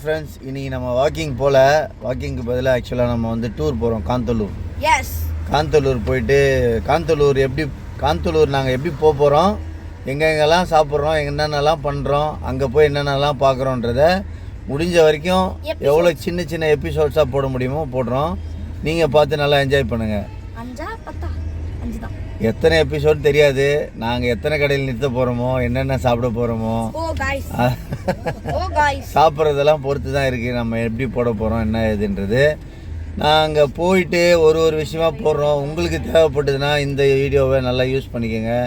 Friends, இன்றைக்கி நம்ம வாக்கிங்க்கு பதிலாக ஆக்சுவலாக நம்ம வந்து டூர் போகிறோம். காந்தலூர் போயிட்டு காந்தலூர் நாங்கள் எப்படி போகிறோம், எங்கெங்கெல்லாம் சாப்பிட்றோம், என்னென்னலாம் பண்ணுறோம், அங்கே போய் என்னென்னலாம் பார்க்குறோன்றத முடிஞ்ச வரைக்கும் எவ்வளோ சின்ன சின்ன எபிசோட்ஸாக போட முடியுமோ போடுறோம். நீங்கள் பார்த்து நல்லா என்ஜாய் பண்ணுங்கள். எத்தனை எபிசோட் தெரியாது, நாங்கள் எத்தனை கடையில் நிறுத்த போகிறோமோ, என்னென்ன சாப்பிட போகிறோமோ, சாப்பிட்றதெல்லாம் பொறுத்து தான் இருக்குது நம்ம எப்படி போட போகிறோம் என்ன ஏதுன்றது. நாங்கள் போயிட்டு ஒரு விஷயமா போடுறோம். உங்களுக்கு தேவைப்பட்டதுன்னா இந்த வீடியோவை நல்லா யூஸ் பண்ணிக்கோங்க.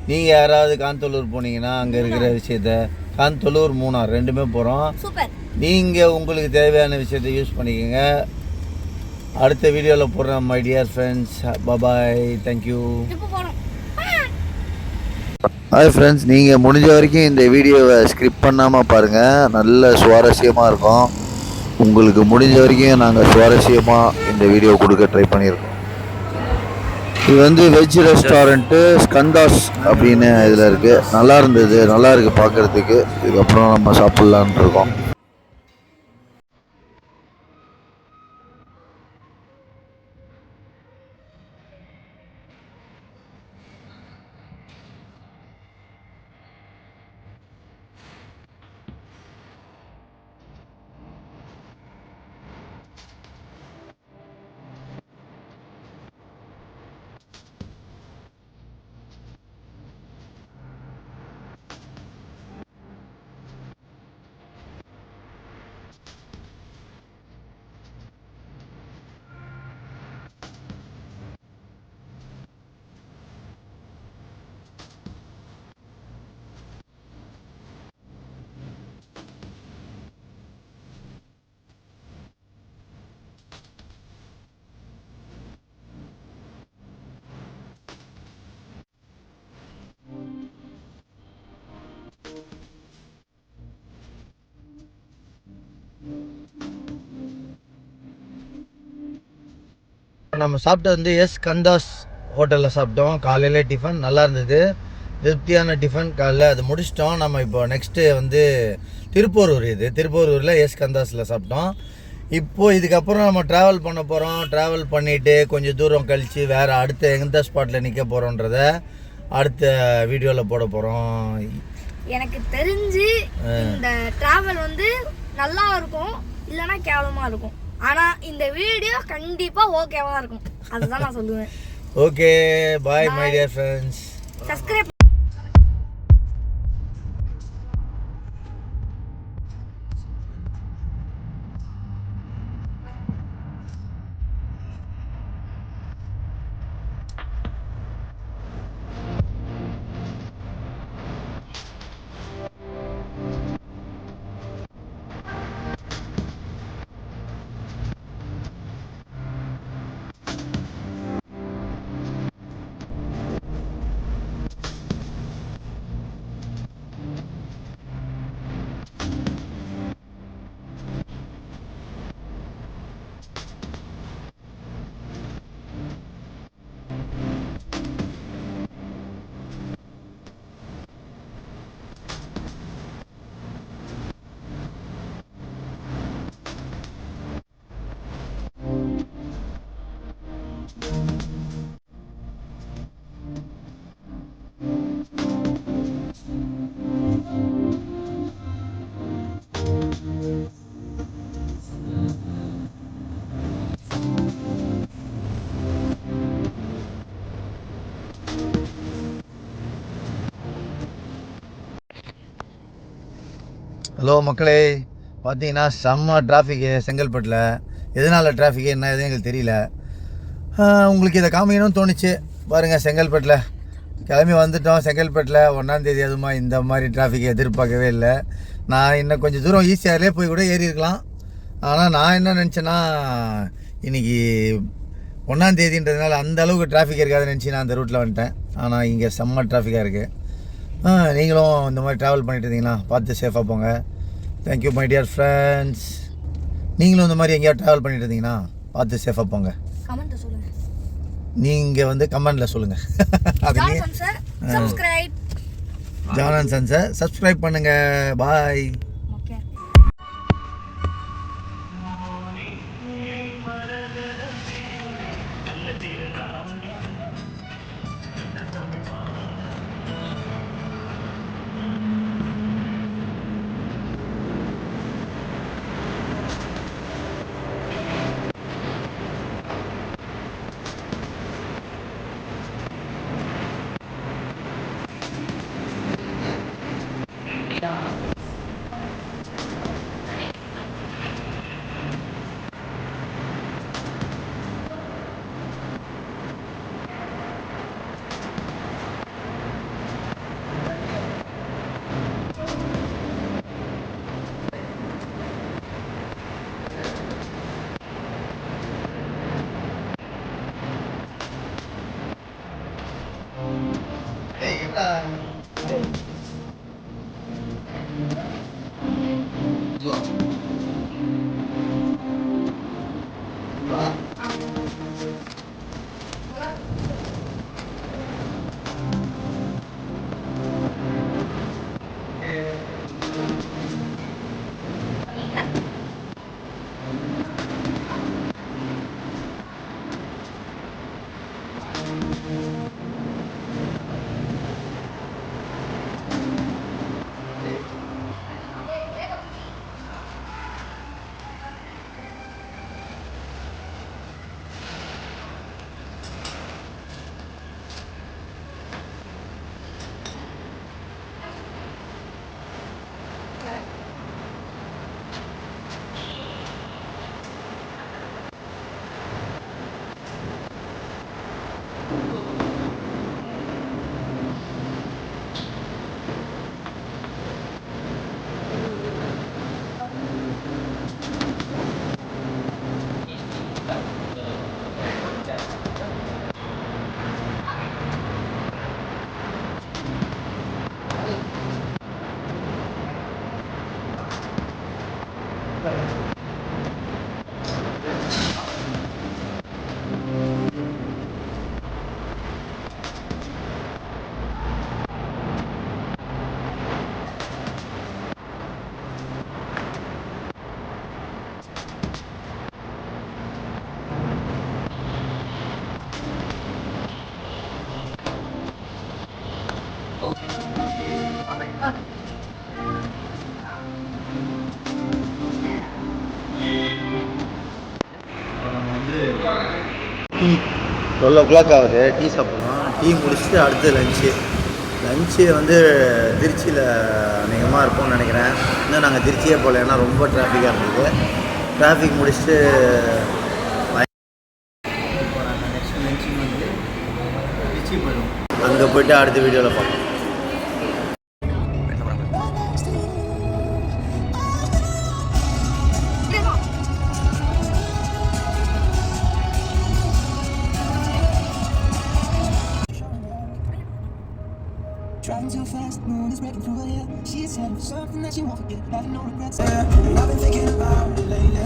நீங்கள் யாராவது காந்தலூர் போனீங்கன்னா அங்கே இருக்கிற விஷயத்த, காந்தலூர் மூணார் ரெண்டுமே போகிறோம். நீங்கள் உங்களுக்கு தேவையான விஷயத்த யூஸ் பண்ணிக்கோங்க. அடுத்த வீடியோவில் போடுறேன் my dear friends. Bye, thank you. Hi friends, நீங்கள் முடிஞ்ச வரைக்கும் இந்த வீடியோவை ஸ்கிப் பண்ணாமல் பாருங்கள். நல்ல சுவாரஸ்யமாக இருக்கும். உங்களுக்கு முடிஞ்ச வரைக்கும் நாங்கள் சுவாரஸ்யமாக இந்த வீடியோ கொடுக்க ட்ரை பண்ணியிருக்கோம். இது வந்து வெஜ் ரெஸ்டாரண்ட்டு ஸ்கந்தாஸ் அப்படின்னு இதில் இருக்குது. நல்லா இருக்குது பார்க்குறதுக்கு. இதுக்கப்புறம் நம்ம சாப்பிட்லான் இருக்கோம். நம்ம சாப்பிட்டது வந்து ஸ்கந்தாஸ் ஹோட்டலில் சாப்பிட்டோம். காலையில் டிஃபன் நல்லா இருந்தது, திருப்தியான டிஃபன். காலையில் அது முடிச்சிட்டோம். நம்ம இப்போ நெக்ஸ்ட்டு வந்து திருப்பூரூரில் ஸ்கந்தாஸில் சாப்பிட்டோம். இப்போது இதுக்கப்புறம் நம்ம ட்ராவல் பண்ண போகிறோம். ட்ராவல் பண்ணிவிட்டு கொஞ்சம் தூரம் கழித்து வேறு அடுத்த எந்த ஸ்பாட்டில் நிற்க போகிறோன்றத அடுத்த வீடியோவில் போட போகிறோம். எனக்கு தெரிஞ்சு இந்த ட்ராவல் வந்து நல்லா இருக்கும், இல்லைன்னா கேவலமாக இருக்கும். ஆனால் இந்த வீடியோ கண்டிப்பாக ஓகேவா இருக்கும், அதுதான் நான் சொல்லுவேன். Okay, bye my dear friends. Subscribe. Hello மக்களே, பார்த்தீங்கன்னா செம்ம டிராஃபிக்கு செங்கல்பட்டில். எதனால் டிராஃபிக்கு என்ன எதுவும் எங்களுக்கு தெரியல. உங்களுக்கு இதை காமிக்கணும்னு தோணுச்சு. பாருங்கள், செங்கல்பட்டில் கிளம்பி வந்துட்டோம். செங்கல்பட்டில் 1ஆம் தேதி அதுமா இந்த மாதிரி டிராஃபிக் எதிர்பார்க்கவே இல்லை. நான் இன்னும் கொஞ்சம் தூரம் ஈஸியாகலே போய் கூட ஏறி இருக்கலாம். ஆனால் நான் என்ன நினச்சேன்னா, இன்றைக்கி 1ஆம் தேதின்றதுனால அந்த அளவுக்கு டிராஃபிக் இருக்காதுன்னு நினச்சி நான் அந்த ரூட்டில் வந்துட்டேன். ஆனால் இங்கே செம்ம டிராஃபிக்காக இருக்குது. நீங்களும் இந்த மாதிரி ட்ராவல் பண்ணிட்டு இருந்தீங்கன்னா பார்த்து சேஃபாக போங்க. Thank you my dear friends. நீங்களும் இந்த மாதிரி எங்கேயாவது ட்ராவல் பண்ணிட்டு இருந்தீங்கன்னா பார்த்து சேஃபாக போங்க. நீங்கள் வந்து கமெண்டில் சொல்லுங்கள். ஜான் அண்ட் சன்ஸை சப்ஸ்கிரைப் பண்ணுங்கள். பாய். டீ 12 ஆகுது. டீ சாப்பிட்றோம். டீ முடிச்சுட்டு அடுத்து லஞ்சு வந்து திருச்சியில் அநேகமாக இருப்போம்னு நினைக்கிறேன். இன்னும் நாங்கள் திருச்சியே போகல, ஏன்னா ரொம்ப டிராஃபிக்காக இருந்தது. டிராஃபிக் முடிச்சுட்டு இப்போ நாங்கள் நெக்ஸ்ட் லஞ்சுக்கு வந்து திருச்சி போயிடுவோம். அங்கே போய்ட்டு அடுத்த வீடியோவில் பார்ப்போம். Driving too fast, moon is breaking through her hair. She's heading for something that she won't forget. Having no regrets. I've been thinking about it lately.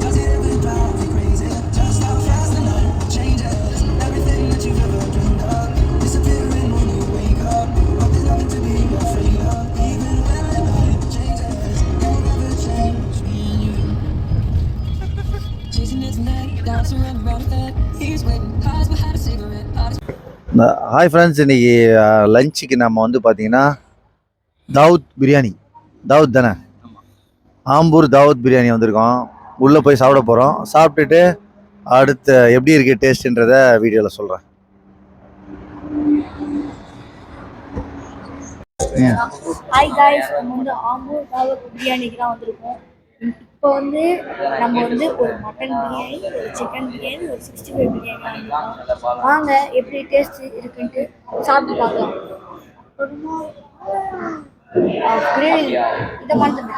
Does it ever drive you crazy? Just how fast the night changes. Everything that you've ever dreamed of disappearing when you wake up. Hope there's nothing to be afraid of. Even when the night changes, it will never change me and you. Chasing it tonight, dancing around the bed. He's waiting, eyes behind a cigarette. Hi friends, இன்றைக்கி லஞ்சுக்கு நம்ம வந்து பார்த்திங்கன்னா தாவூத் பிரியாணி. தாவூத் தானே? ஆம்பூர் தாவூத் பிரியாணி வந்திருக்கோம். உள்ளே போய் சாப்பிட போகிறோம். சாப்பிட்டுட்டு அடுத்த எப்படி இருக்குது டேஸ்ட்டுன்றதை வீடியோவில் சொல்கிறேன். ஹாய் காய்ஸ், நம்ம வந்து ஆம்பூர் தாவூத் பிரியாணிக்கு தான் வந்திருக்கோம். இப்போ வந்து நம்ம வந்து ஒரு மட்டன் பிரியாணி, ஒரு சிக்கன் பிரியாணி, ஒரு 65 பிரியாணி வாங்கிருக்கோம். வாங்க எப்படி டேஸ்ட் இருக்குன்ட்டு சாப்பிட்டு பார்க்கலாம். அப்புறமா பிரியாணி இதை பண்ணுறேன்.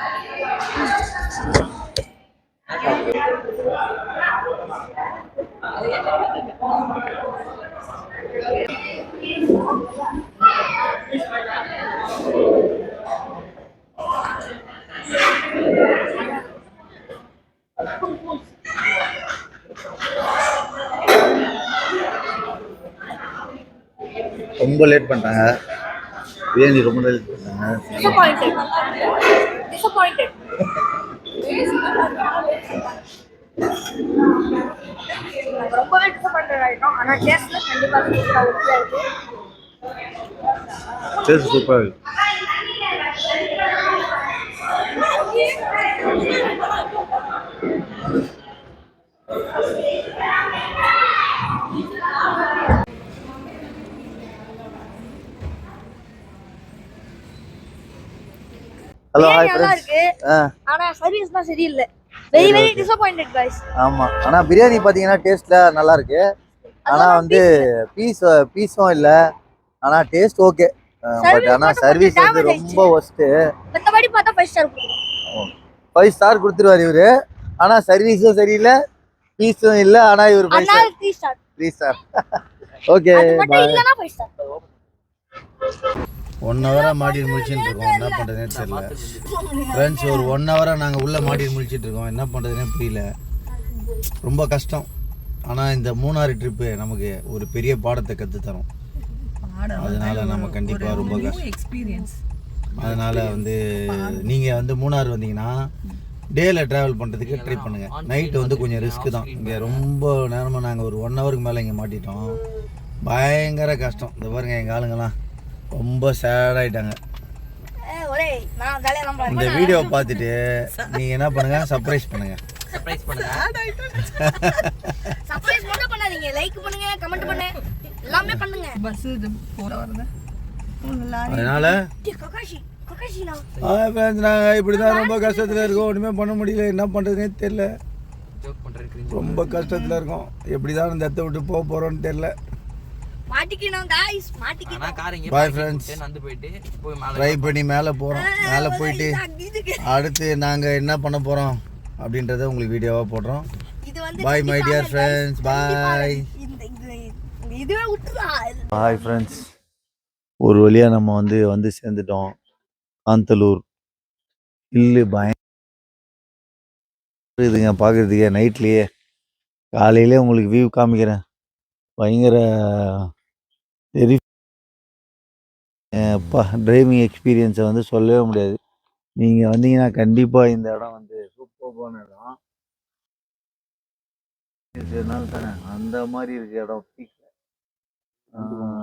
ரொம்ப லேட் பண்ணிட்டாங்க. பிரியாணி ரொம்ப லேட் பண்ணிட்டாங்க. Disappointed. ரொம்பவே டிசப்பாயிண்டட் ஆகிட்டோம். ஆனால் டேஸ்ட்டில் கண்டிப்பாக சூப்பராக இருக்கு. டேஸ்ட் சூப்பராக இருக்கு. Hello, hi friends. ஆனா சர்வீஸ் தான் சரியில்லை. Very very disappointed guys. ஆமா, ஆனா பிரியாணி பாத்தீங்கன்னா டேஸ்ட்ல நல்லா இருக்கு. ஆனா வந்து பீஸும் இல்ல. ஆனா டேஸ்ட் ஓகே. பட் ஆனா சர்வீஸ் வந்து ரொம்ப ஒஸ்ட். மத்தபடி பார்த்தா 5 ஸ்டார் கொடுக்கும். 5 ஸ்டார் கொடுத்துருவாரு இவரு. ஆனா சர்வீஸும் சரியில்லை, பீஸும் இல்ல. ஆனா இவர் 5 ஸ்டார் 3 ஸ்டார். Okay, by. இல்லனா 5 ஸ்டார். 1 ஹவரா மாட்டிட்டு முடிச்சுட்டு இருக்கோம். என்ன பண்ணுறதுனே தெரியல ஃப்ரெண்ட்ஸ். ஒரு 1 ஹவரா நாங்கள் உள்ளே மாட்டிட்டு முடிச்சுட்டு இருக்கோம். என்ன பண்ணுறதுனே புரியல. ரொம்ப கஷ்டம். ஆனால் இந்த மூணாறு ட்ரிப்பு நமக்கு ஒரு பெரிய பாடத்தை கற்றுத்தரும். அதனால நம்ம கண்டிப்பாக ரொம்ப கஷ்டம். அதனால் வந்து நீங்கள் வந்து மூணாறு வந்தீங்கன்னா டேயில் ட்ராவல் பண்ணுறதுக்கு ட்ரை பண்ணுங்கள். நைட்டு வந்து கொஞ்சம் ரிஸ்க்கு தான். இங்கே ரொம்ப நேரமாக நாங்கள் ஒரு 1 ஹவருக்கு மேலே இங்கே மாட்டிட்டோம். பயங்கர கஷ்டம். இந்த பாருங்கள், எங்கள் ஆளுங்கெல்லாம் ரொம்ப சேட் ஆயிட்டாங்க. இந்த வீடியோ பார்த்துட்டு நீங்க என்ன பண்ணுங்க, சர்ப்ரைஸ் பண்ணுங்க. லைக் பண்ணுங்க, கமெண்ட் பண்ணுங்க, எல்லாமே பண்ணுங்க. பஸ் போற வரது. அதனால நாங்கள் இப்படிதான் ரொம்ப கஷ்டத்துல இருக்கோம். ஒண்ணுமே பண்ண முடியல. என்ன பண்றதுனே தெரியல. ரொம்ப கஷ்டத்துல இருக்கோம். எப்படிதான் இந்த இடத்த விட்டு போக போறோம்னு தெரியல. மாட்டிக்கணும் गाइस, மாட்டிக்கணும். Bye friends. ட்ரை பண்ணி மேலே போகிறோம். மேலே போயிட்டு அடுத்து நாங்கள் என்ன பண்ண போகிறோம் அப்படின்றத உங்களுக்கு வீடியோவாக போடுறோம். Bye my dear friends. Bye. Bye friends. ஒரு வழியாக நம்ம வந்து சேர்ந்துட்டோம். காந்தலூர். இல்லை இதுங்க பார்க்குறதுக்கே நைட்லேயே. காலையிலே உங்களுக்கு வியூ காமிக்கிறேன். பயங்கர தெரி அப்பா டிரைவிங் எக்ஸ்பீரியன்ஸை வந்து சொல்லவே முடியாது. நீங்கள் வந்தீங்கன்னா கண்டிப்பாக இந்த இடம் வந்து சூப்பர்பான இடம். இதனால தானே அந்த மாதிரி இருக்கு இடம் பீக்ல.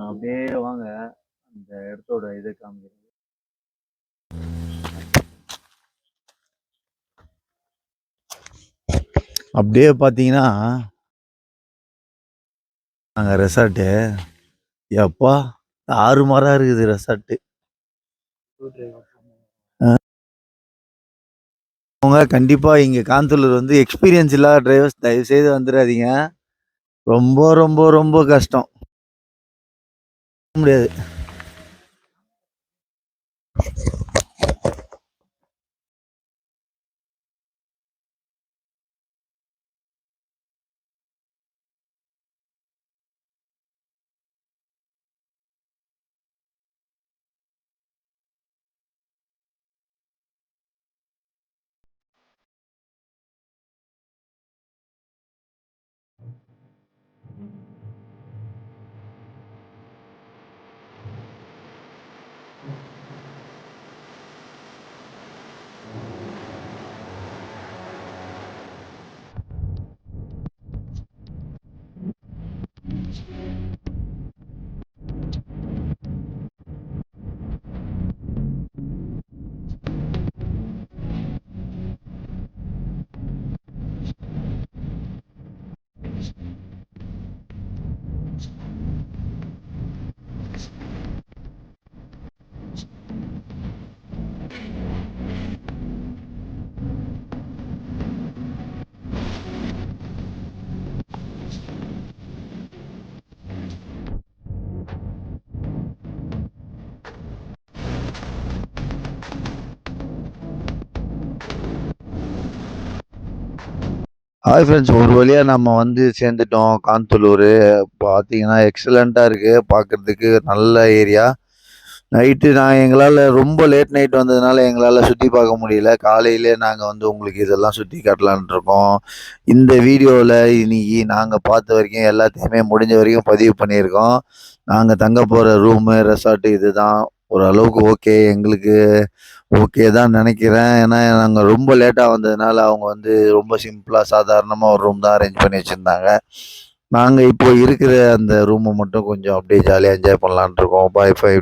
அப்படியே வாங்க அந்த இடத்தோட இதை காமிக்கிறேன். அப்படியே பார்த்தீங்கன்னா நாங்கள் ரெசார்ட்டு எப்பா தாறுமாறாக இருக்குது ரெசார்ட்டு. அவங்க கண்டிப்பாக இங்கே காந்தலூர் வந்து எக்ஸ்பீரியன்ஸ் இல்லாத டிரைவர்ஸ் தயவுசெய்து வந்துடாதீங்க. ரொம்ப ரொம்ப ரொம்ப கஷ்டம் முடியாது. ஹாய் ஃப்ரெண்ட்ஸ், ஒரு வழியாக நம்ம வந்து சேர்ந்துட்டோம் காந்தலூர். பார்த்தீங்கன்னா எக்ஸலண்ட்டாக இருக்குது பார்க்குறதுக்கு, நல்ல ஏரியா. நைட்டு எங்களால் ரொம்ப லேட் நைட் வந்ததுனால எங்களால் சுற்றி பார்க்க முடியல. காலையிலே நாங்கள் வந்து உங்களுக்கு இதெல்லாம் சுற்றி காட்டலான்ட்டு இருக்கோம். இந்த வீடியோவில் இன்னைக்கு நாங்கள் பார்த்த வரைக்கும் எல்லாத்தையுமே முடிஞ்ச வரைக்கும் பதிவு பண்ணியிருக்கோம். நாங்கள் தங்க போகிற ரூமு ரெசார்ட்டு இதுதான். ஓரளவுக்கு ஓகே, எங்களுக்கு ஓகே தான் நினைக்கிறேன். ஏன்னா நாங்கள் ரொம்ப லேட்டாக வந்ததுனால அவங்க வந்து ரொம்ப சிம்பிளாக சாதாரணமாக ஒரு ரூம் தான் அரேஞ்ச் பண்ணி வச்சுருந்தாங்க. நாங்கள் இப்போ இருக்கிற அந்த ரூமை மட்டும் கொஞ்சம் அப்படியே ஜாலியாக என்ஜாய் பண்ணலான்ட்டு இருக்கோம். பாய் 5 டே